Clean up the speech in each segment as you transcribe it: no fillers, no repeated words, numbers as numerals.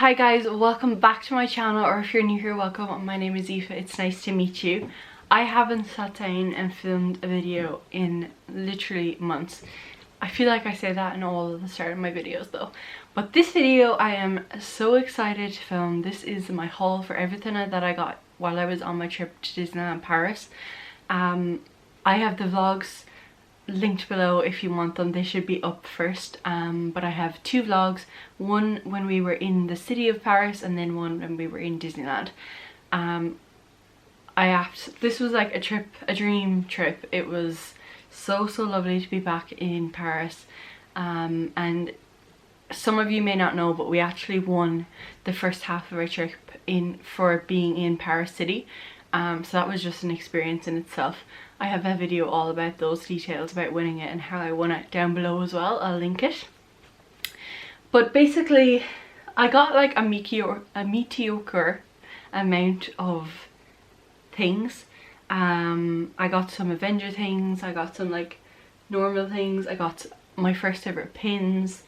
Hi guys, welcome back to my channel, or if you're new here, welcome. My name is Aoife. It's nice to meet you. I haven't sat down and filmed a video in literally months. I feel like I say that in all of the start of my videos though. But this video I am so excited to film. This is my haul for everything that I got while I was on my trip to Disneyland Paris. I have the vlogs linked below if you want them. They should be up first, but I have two vlogs, one when we were in the city of Paris and then one when we were in Disneyland. This was like a dream trip. It was so lovely to be back in Paris, and some of you may not know, but we actually won the first half of our trip for being in Paris City. So that was just an experience in itself. I have a video all about those details about winning it and how I won it down below as well. I'll link it. But basically I got like a mediocre amount of things. I got some Avengers things, I got some like normal things, I got my first ever pins.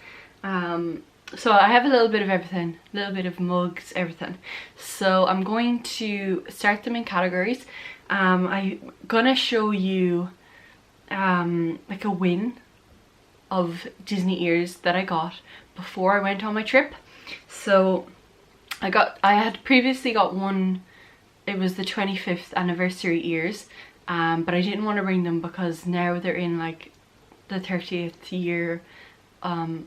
So I have a little bit of everything, a little bit of mugs, everything. So I'm going to start them in categories. I'm gonna show you like a win of Disney ears that I got before I went on my trip. So I had previously got one. It was the 25th anniversary ears, but I didn't want to bring them because now they're in like the 30th year, and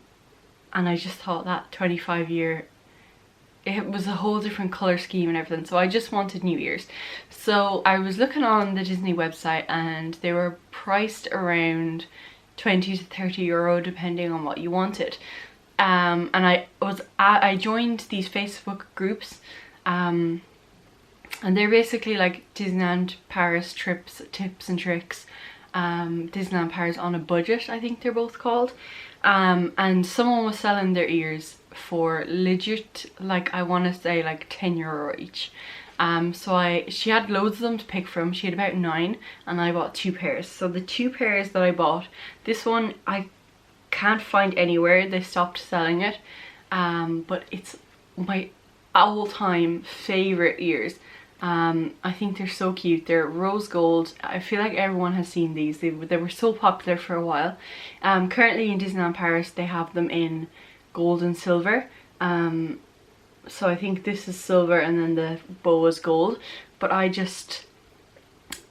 I just thought that 25 year, it was a whole different colour scheme and everything, so I just wanted new ears. So I was looking on the Disney website and they were priced around 20 to 30 euro depending on what you wanted. And I joined these Facebook groups, and they're basically like Disneyland Paris trips, tips and tricks, Disneyland Paris on a budget, I think they're both called. And someone was selling their ears for legit, like I want to say like 10 euro each. So she had loads of them to pick from. She had about 9 and I bought 2 pairs. So the 2 pairs that I bought, this one I can't find anywhere, they stopped selling it, but it's my all-time favorite ears. I think they're so cute. They're rose gold. I feel like everyone has seen these. They were so popular for a while. Currently in Disneyland Paris they have them in gold and silver. So I think this is silver and then the bow is gold. But I just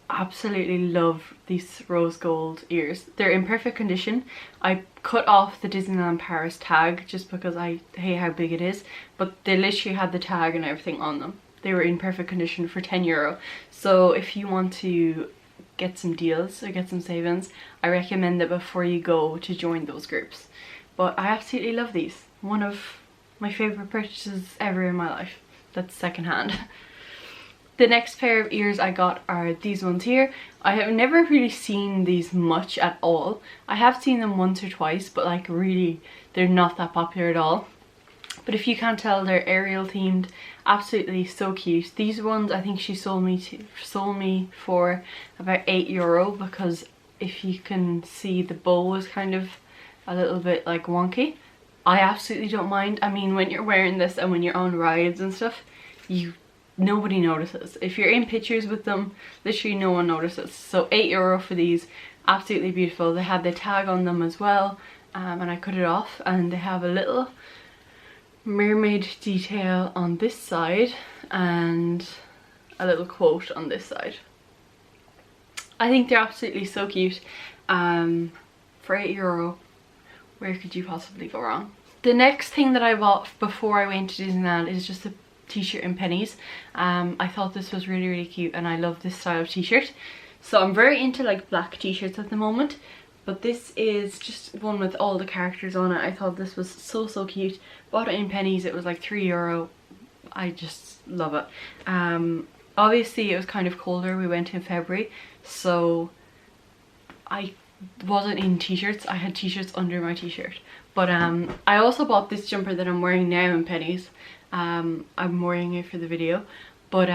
absolutely love these rose gold ears. They're in perfect condition. I cut off the Disneyland Paris tag just because I hate how big it is. But they literally had the tag and everything on them. They were in perfect condition for 10 euro. So if you want to get some deals or get some savings, I recommend that before you go to join those groups. But I absolutely love these. One of my favourite purchases ever in my life. That's secondhand. The next pair of ears I got are these ones here. I have never really seen these much at all. I have seen them once or twice, but like really they're not that popular at all. But if you can't tell, they're Ariel themed, absolutely so cute. These ones I think she sold me for about 8 euro, because if you can see, the bow is kind of a little bit like wonky. I absolutely don't mind. I mean, when you're wearing this and when you're on rides and stuff, nobody notices. If you're in pictures with them, literally no one notices. So 8 euro for these, absolutely beautiful. They had the tag on them as well, and I cut it off, and they have a little mermaid detail on this side and a little quote on this side. I think they're absolutely so cute. For 8 euro, where could you possibly go wrong? The next thing that I bought before I went to Disneyland is just a t-shirt in pennies. I thought this was really cute and I love this style of t-shirt. So I'm very into like black t-shirts at the moment. But this is just one with all the characters on it. I thought this was so cute. Bought it in pennies. It was like 3 euro. I just love it. Obviously it was kind of colder. We went in February, so I wasn't in t-shirts. I had t-shirts under my t-shirt. But I also bought this jumper that I'm wearing now in pennies. I'm wearing it for the video. But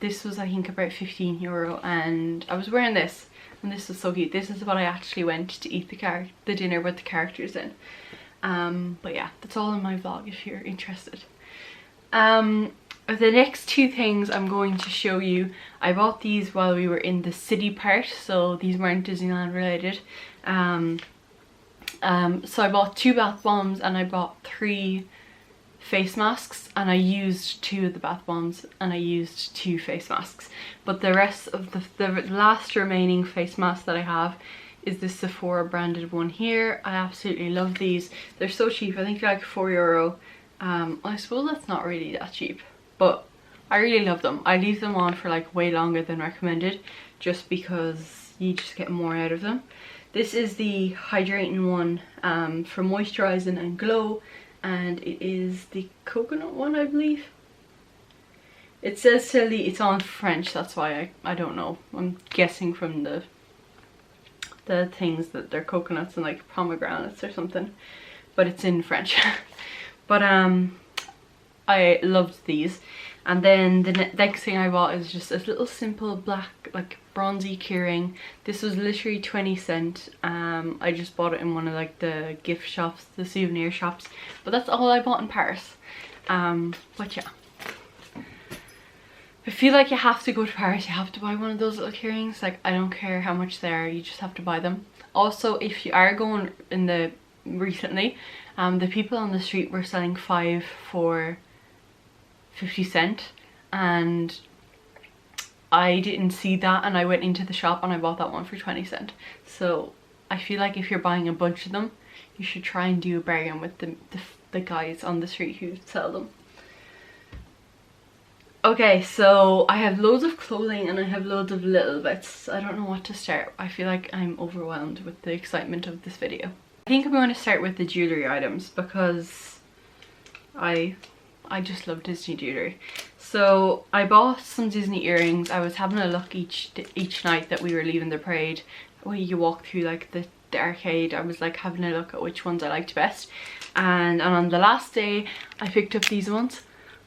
this was I think about 15 euro and I was wearing this. And this is so cute. This is what I actually went to eat the dinner with the characters in. But yeah, that's all in my vlog if you're interested. The next two things I'm going to show you, I bought these while we were in the city part, so these weren't Disneyland related. So I bought 2 bath bombs and I bought 3 face masks, and I used 2 of the bath bombs and I used 2 face masks. But the rest of the last remaining face mask that I have is this Sephora branded one here. I absolutely love these. They're so cheap. I think they're like €4. I suppose that's not really that cheap, but I really love them. I leave them on for like way longer than recommended, just because you just get more out of them. This is the hydrating one for moisturizing and glow, and it is the coconut one, I believe. It says silly, it's on French, that's why I don't know. I'm guessing from the things that they're coconuts and like pomegranates or something, but it's in French. But I loved these. And then the next thing I bought is just a little simple black like bronzy keyring. This was literally 20¢. I just bought it in one of like the gift shops, the souvenir shops, but that's all I bought in Paris. But yeah, I feel like you have to go to Paris, you have to buy one of those little keyrings. Like, I don't care how much they are, you just have to buy them. Also, if you are going in the recently, the people on the street were selling 5 for 50¢, and I didn't see that, and I went into the shop and I bought that one for 20¢. So I feel like if you're buying a bunch of them, you should try and do a bargain with the guys on the street who sell them. Okay, so I have loads of clothing and I have loads of little bits. I don't know what to start. I feel like I'm overwhelmed with the excitement of this video. I think I'm going to start with the jewellery items, because I just love Disney jewellery. So I bought some Disney earrings. I was having a look each night that we were leaving the parade, where you walk through like the arcade. I was like having a look at which ones I liked best, and on the last day I picked up these ones.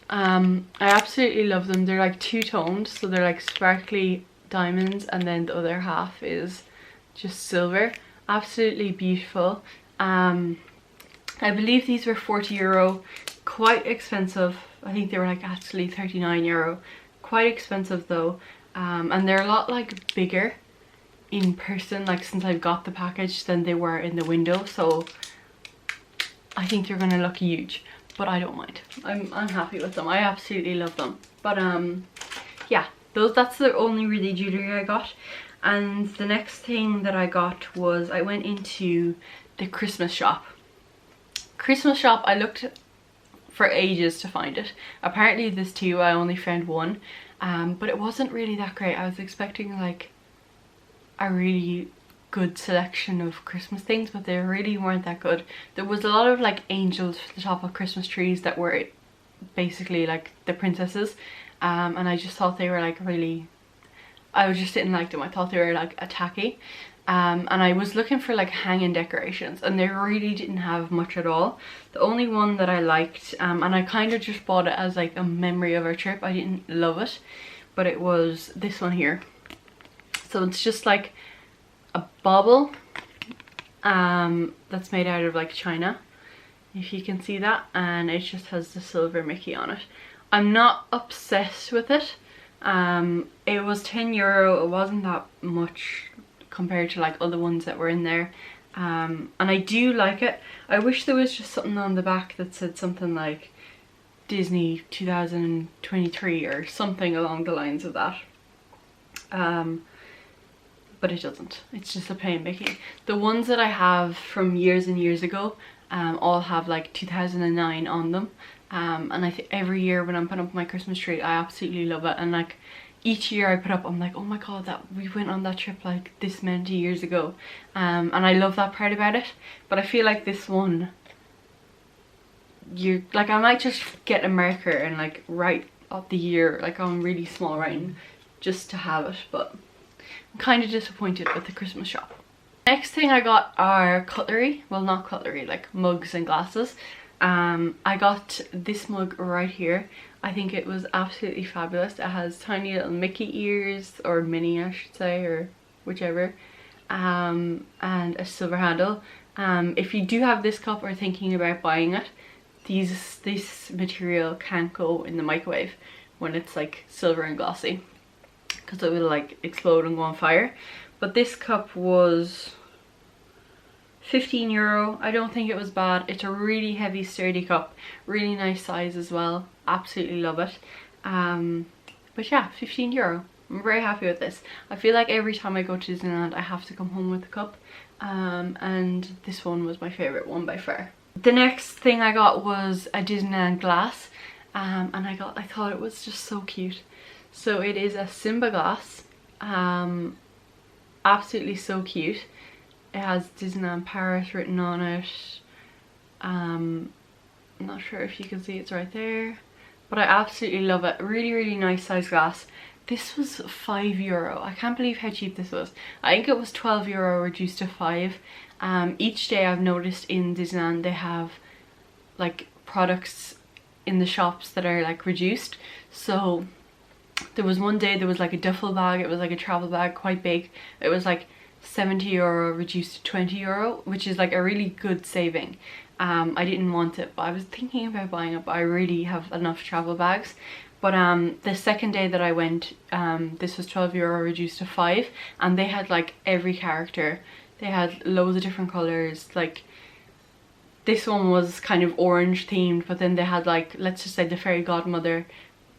I absolutely love them. They're like two-toned, so they're like sparkly diamonds, and then the other half is just silver. Absolutely beautiful. I believe these were €40, quite expensive. I think they were like actually €39, quite expensive though. And they're a lot like bigger in person, like since I've got the package, than they were in the window, so I think they're gonna look huge, but I don't mind. I'm happy with them. I absolutely love them. But yeah, that's the only really jewelry I got. And the next thing that I got was, I went into the Christmas shop. I looked for ages to find it. Apparently there's 2, I only found 1, but it wasn't really that great. I was expecting like a really good selection of Christmas things, but they really weren't that good. There was a lot of like angels for the top of Christmas trees that were basically like the princesses, and I just thought they were like really, I just didn't like them. I thought they were like tacky. And I was looking for like hanging decorations, and they really didn't have much at all. The only one that I liked, and I kind of just bought it as like a memory of our trip, I didn't love it, but it was this one here. So it's just like a bauble that's made out of like china, if you can see that, and it just has the silver Mickey on it. I'm not obsessed with it. It was €10. It wasn't that much compared to like other ones that were in there, and I do like it. I wish there was just something on the back that said something like Disney 2023 or something along the lines of that, but it doesn't. It's just a plain Mickey. The ones that I have from years and years ago all have like 2009 on them, and I think every year when I'm putting up my Christmas tree, I absolutely love it. And like each year I put up, I'm like, oh my god, that we went on that trip like this many years ago, and I love that part about it. But I feel like this one, you're like, I might just get a marker and like write up the year like on really small writing just to have it, but I'm kind of disappointed with the Christmas shop. Next thing I got are cutlery. Well, not cutlery, like mugs and glasses. I got this mug right here. I think it was absolutely fabulous. It has tiny little Mickey ears, or Minnie I should say, or whichever, and a silver handle. If you do have this cup or thinking about buying it, this material can't go in the microwave when it's like silver and glossy, because it will like explode and go on fire. But this cup was €15. I don't think it was bad. It's a really heavy sturdy cup, really nice size as well. Absolutely love it. But yeah, €15. I'm very happy with this. I feel like every time I go to Disneyland I have to come home with a cup, and this one was my favourite one by far. The next thing I got was a Disneyland glass, and I thought it was just so cute. So it is a Simba glass, absolutely so cute. It has Disneyland Paris written on it. I'm not sure if you can see, it's right there, but I absolutely love it. Really, really nice size glass. This was €5. I can't believe how cheap this was. I think it was €12 reduced to 5. Each day I've noticed in Disneyland they have like products in the shops that are like reduced. So there was one day there was like a duffel bag, it was like a travel bag, quite big. It was like €70 reduced to €20, which is like a really good saving. I didn't want it, but I was thinking about buying it, but I really have enough travel bags. But the second day that I went, this was €12 reduced to 5, and they had like every character. They had loads of different colours. Like this one was kind of orange themed, but then they had like, let's just say the fairy godmother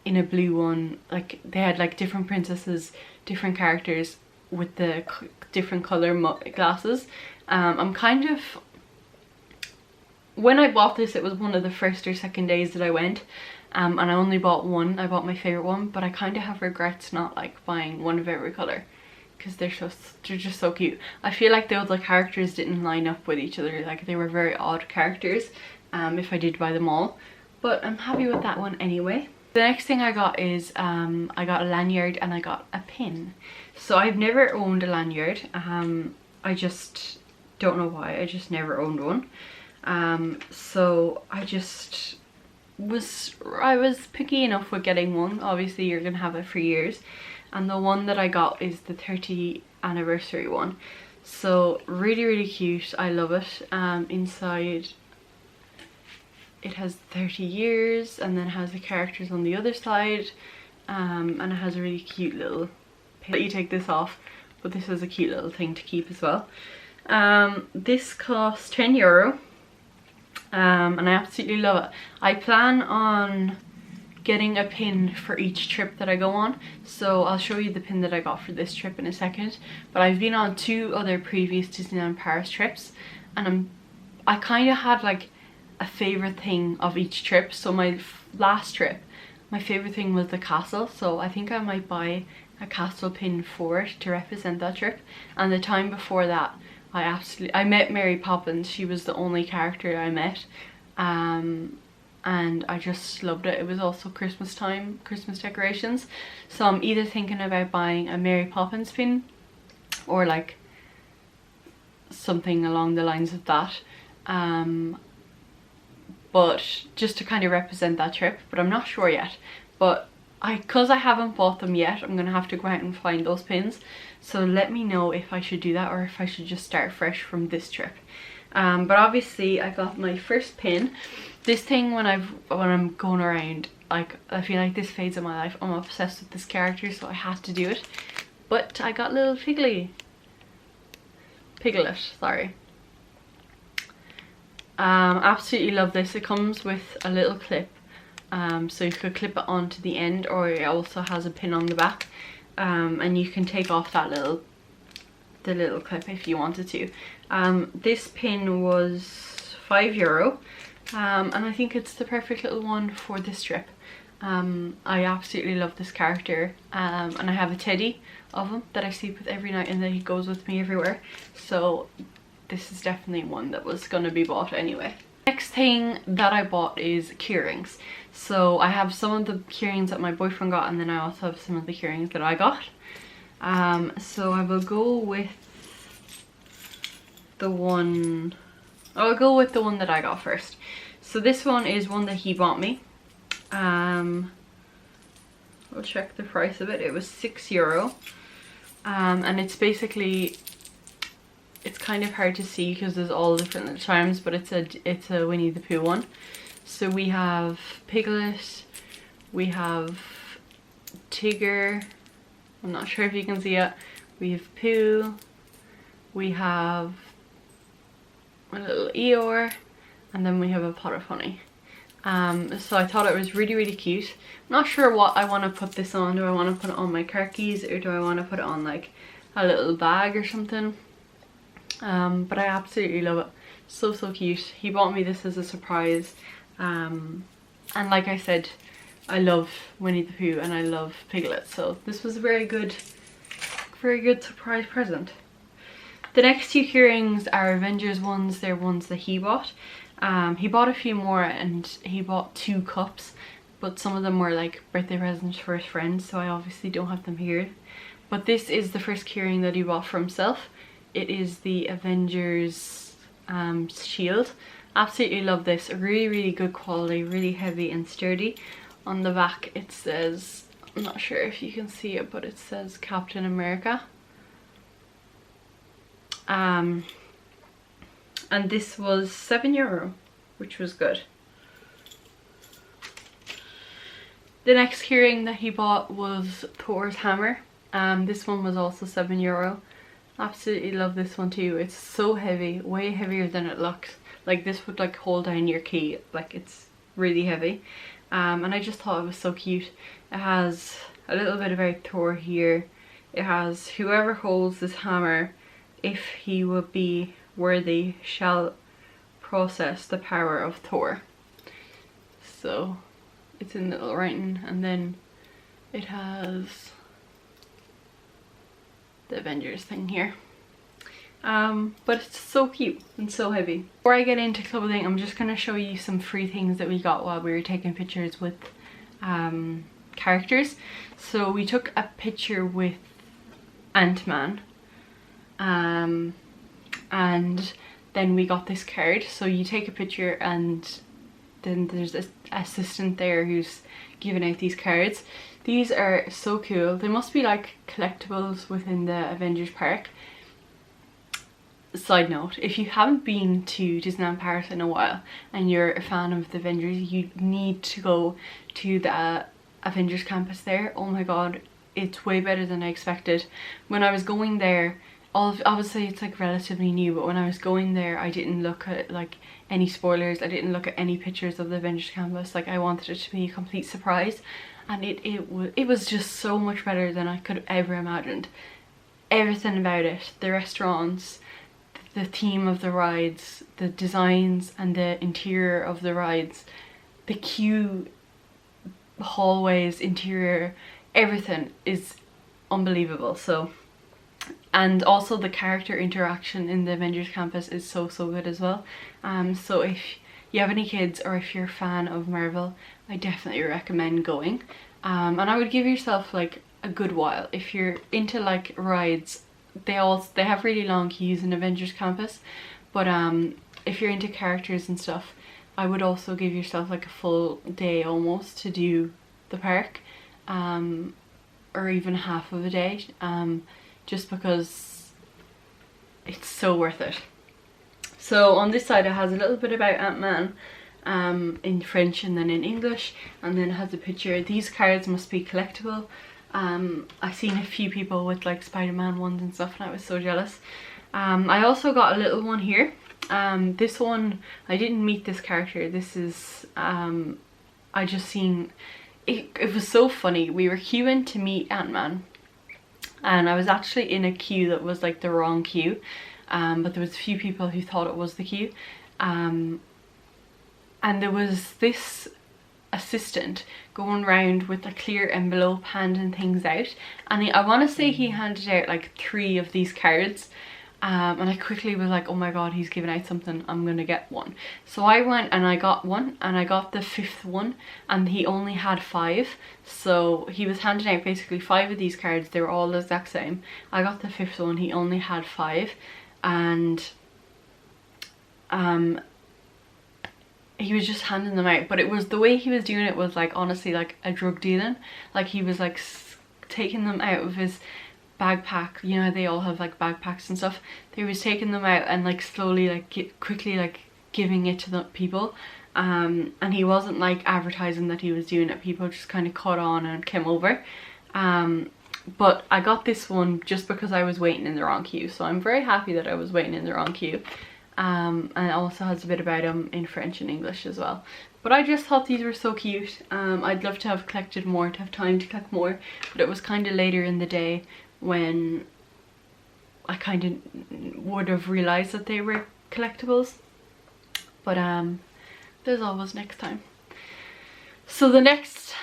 in a blue one. Like they had like different princesses, different characters with the different colour glasses. I'm kind of, when I bought this, it was one of the first or second days that I went. And I only bought one. I bought my favourite one, but I kind of have regrets not like buying one of every colour, because they're just so cute. I feel like the other characters didn't line up with each other, like they were very odd characters if I did buy them all, but I'm happy with that one anyway. The next thing I got is I got a lanyard and I got a pin. So I've never owned a lanyard. I just don't know why, I just never owned one. So I was picky enough with getting one. Obviously you're gonna have it for years, and the one that I got is the 30th anniversary one. So really, really cute. I love it. Inside it has 30 years, and then has the characters on the other side, and it has a really cute little pin. You take this off, but this is a cute little thing to keep as well. This costs €10. And I absolutely love it. I plan on getting a pin for each trip that I go on, so I'll show you the pin that I got for this trip in a second. But I've been on 2 other previous Disneyland Paris trips, and I kind of had like a favourite thing of each trip. So my last trip, my favourite thing was the castle, so I think I might buy a castle pin for it to represent that trip. And the time before that, I met Mary Poppins. She was the only character I met, and I just loved it. It was also Christmas time, Christmas decorations, so I'm either thinking about buying a Mary Poppins pin or like something along the lines of that, but just to kind of represent that trip. But I'm not sure yet, but because I haven't bought them yet, I'm gonna have to go out and find those pins. So let me know if I should do that or if I should just start fresh from this trip. But obviously I got my first pin. This thing, when I'm going around, like I feel like this phase of my life, I'm obsessed with this character, so I had to do it. But I got little Piglet, sorry. Absolutely love this. It comes with a little clip. So you could clip it onto the end, or it also has a pin on the back, and you can take off that little clip if you wanted to. This pin was €5, and I think it's the perfect little one for this trip. I absolutely love this character, and I have a teddy of him that I sleep with every night, and then he goes with me everywhere, so this is definitely one that was gonna be bought anyway. Next thing that I bought is Keyrings. So I have some of the Keyrings that my boyfriend got, and then I also have some of the Keyrings that I got. So I will go with the one, I'll go with the one that I got first. So this one is one that he bought me. I'll check the price of it. It was €6. And it's basically, it's kind of hard to see because there's all different charms, but it's a Winnie the Pooh one. So we have Piglet, we have Tigger, I'm not sure if you can see it, we have Pooh, we have a little Eeyore, and then we have a pot of honey. So I thought it was really cute. I'm not sure what I want to put this on. Do I want to put it on my car keys, or do I want to put it on like a little bag or something? But I absolutely love it. So cute. He bought me this as a surprise, and like I said, I love Winnie the Pooh and I love Piglet, so this was a very good surprise present. The next two Keyrings are Avengers ones. They're ones that he bought. He bought a few more, and he bought 2 cups, but some of them were like birthday presents for his friends, so I obviously don't have them here. But this is the first Keyring that he bought for himself. It is the Avengers shield. Absolutely love this. Really good quality, really heavy and sturdy. On the back it says, I'm not sure if you can see it, but it says Captain America. And this was €7, which was good. The next Keyring that he bought was Thor's hammer. This one was also €7. Absolutely love this one too. It's so heavy, way heavier than it looks. Like this would like hold down your key, like it's really heavy. And I just thought it was so cute. It has a little bit about Thor here. It has, whoever holds this hammer, if he would be worthy, shall process the power of Thor. So it's in little writing, and then it has the Avengers thing here. But it's so cute and so heavy. Before I get into clothing, I'm just going to show you some free things that we got while we were taking pictures with characters. So we took a picture with Ant-Man, and then we got this card. So you take a picture and then there's this assistant there who's giving out these cards. These are so cool. They must be like collectibles within the Avengers park. Side note, if you haven't been to Disneyland Paris in a while and you're a fan of the Avengers, you need to go to the Avengers campus there. Oh my god, it's way better than I expected. When I was going there, obviously it's like relatively new, but when I was going there I didn't look at like any spoilers, I didn't look at any pictures of the Avengers campus. Like I wanted it to be a complete surprise, and it was just so much better than I could have ever imagined. Everything about it, the restaurants, the theme of the rides, the designs and the interior of the rides, the queue, hallways, interior, everything is unbelievable. So, and also the character interaction in the Avengers campus is so good as well. So if you have any kids or if you're a fan of Marvel, I definitely recommend going. And I would give yourself like a good while. If you're into like rides, they have really long queues in Avengers campus, but if you're into characters and stuff, I would also give yourself like a full day almost to do the park, or even half of a day, just because it's so worth it. So on this side it has a little bit about Ant-Man in French and then in English, and then it has a picture. These cards must be collectible. I've seen a few people with like Spider-Man ones and stuff, and I was so jealous. I also got a little one here. This one, I didn't meet this character. This is, I just seen, it was so funny. We were queuing to meet Ant-Man, and I was actually in a queue that was like the wrong queue, but there was a few people who thought it was the queue, and there was this assistant going around with a clear envelope handing things out, and I want to say he handed out like 3 of these cards, and I quickly was like, oh my god, he's giving out something, I'm gonna get one. So I went and I got one, and I got the 5th one, and he only had 5, so he was handing out basically 5 of these cards. They were all the exact same. I got the 5th one, he only had 5, and he was just handing them out, but it was the way he was doing it was like honestly like a drug dealing. Like he was like taking them out of his backpack, you know, they all have like backpacks and stuff. He was taking them out and like slowly like quickly like giving it to the people, and he wasn't like advertising that he was doing it. People just kind of caught on and came over. But I got this one just because I was waiting in the wrong queue, so I'm very happy that I was waiting in the wrong queue. And it also has a bit about him in French and English as well. But I just thought these were so cute. I'd love to have collected more, to have time to collect more, but it was kind of later in the day when I kind of would have realised that they were collectibles. But there's always next time. So the next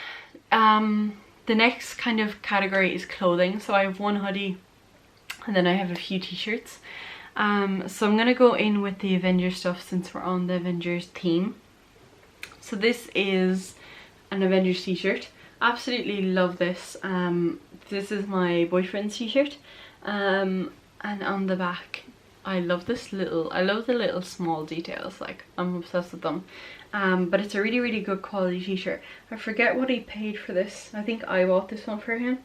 kind of category is clothing. So I have one hoodie and then I have a few t-shirts. So I'm gonna go in with the Avengers stuff since we're on the Avengers theme. So this is an Avengers t-shirt. Absolutely love this. This is my boyfriend's t-shirt. And on the back, I love the little small details, like I'm obsessed with them. But it's a really, really good quality t-shirt. I forget what he paid for this. I think I bought this one for him.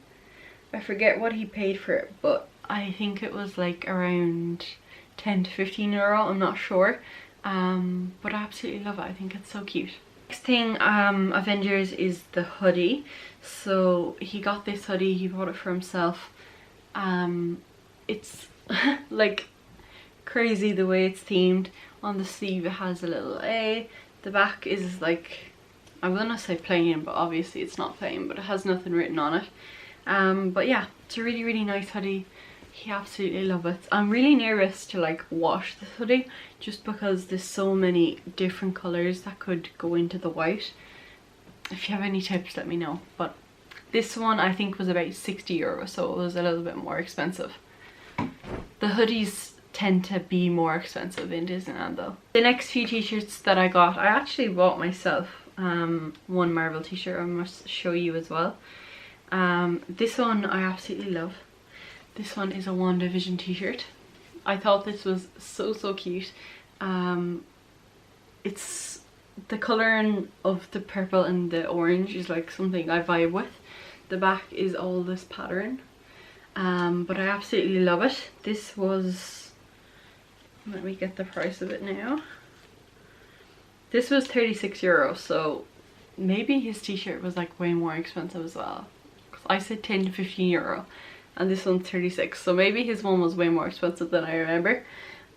I forget what he paid for it, but I think it was like around 10 to 15 euro, I'm not sure. But I absolutely love it. I think it's so cute. Next thing, Avengers, is the hoodie. So he got this hoodie, he bought it for himself. It's like crazy the way it's themed. On the sleeve it has a little A. The back is like, I was gonna say plain, but obviously it's not plain, but it has nothing written on it. But yeah, it's a really, really nice hoodie. He absolutely loves it. I'm really nervous to like wash this hoodie just because there's so many different colours that could go into the white. If you have any tips, let me know. But this one I think was about 60 euro, so it was a little bit more expensive. The hoodies tend to be more expensive in Disneyland though. The next few t-shirts that I got, I actually bought myself one Marvel t-shirt I must show you as well. This one I absolutely love. This one is a WandaVision t-shirt. I thought this was so cute. It's the colouring of the purple and the orange is like something I vibe with. The back is all this pattern. But I absolutely love it. This was, let me get the price of it now. This was 36 euro, so maybe his t-shirt was like way more expensive as well. 'Cause I said 10 to 15 euro and this one's 36, so maybe his one was way more expensive than I remember.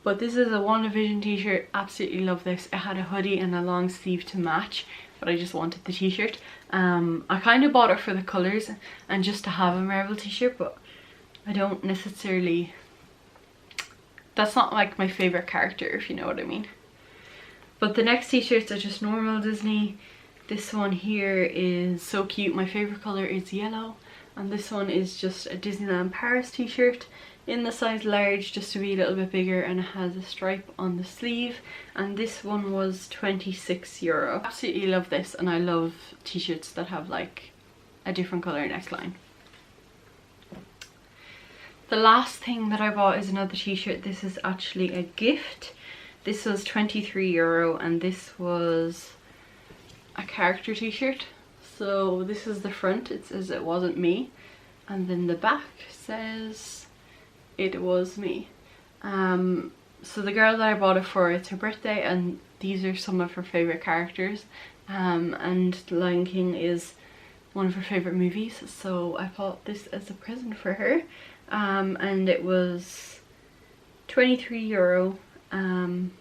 But this is a WandaVision t-shirt. Absolutely love this. It had a hoodie and a long sleeve to match, but I just wanted the t-shirt. I kind of bought it for the colours and just to have a Marvel t-shirt, but I don't necessarily, that's not like my favourite character, if you know what I mean. But the next t-shirts are just normal Disney. This one here is so cute. My favourite colour is yellow. And this one is just a Disneyland Paris t-shirt in the size large, just to be a little bit bigger, and it has a stripe on the sleeve. And this one was 26 euro. Absolutely love this, and I love t-shirts that have like a different colour neckline. The last thing that I bought is another t-shirt. This is actually a gift. This was 23 euro and this was a character t-shirt. So this is the front, it says it wasn't me, and then the back says it was me. So the girl that I bought it for, it's her birthday, and these are some of her favourite characters, and The Lion King is one of her favourite movies, so I bought this as a present for her, and it was 23 euro, and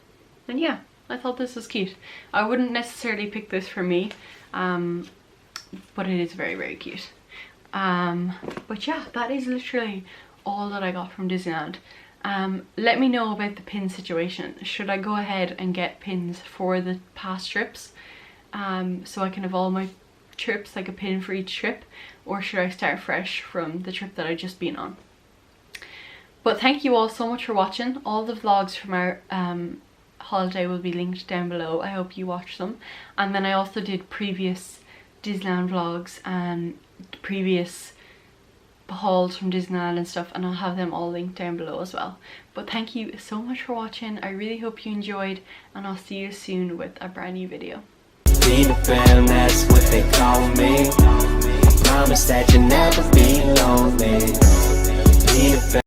yeah, I thought this was cute. I wouldn't necessarily pick this for me, but it is very, very cute. But yeah, that is literally all that I got from Disneyland. Let me know about the pin situation. Should I go ahead and get pins for the past trips, so I can have all my trips, like a pin for each trip, or should I start fresh from the trip that I just been on? But thank you all so much for watching. All the vlogs from our holiday will be linked down below. I hope you watch them. And then I also did previous Disneyland vlogs and previous hauls from Disneyland and stuff, and I'll have them all linked down below as well. But thank you so much for watching. I really hope you enjoyed, and I'll see you soon with a brand new video. Be the fam, that's what they call me. Promise that you'll never be lonely. Be the fam.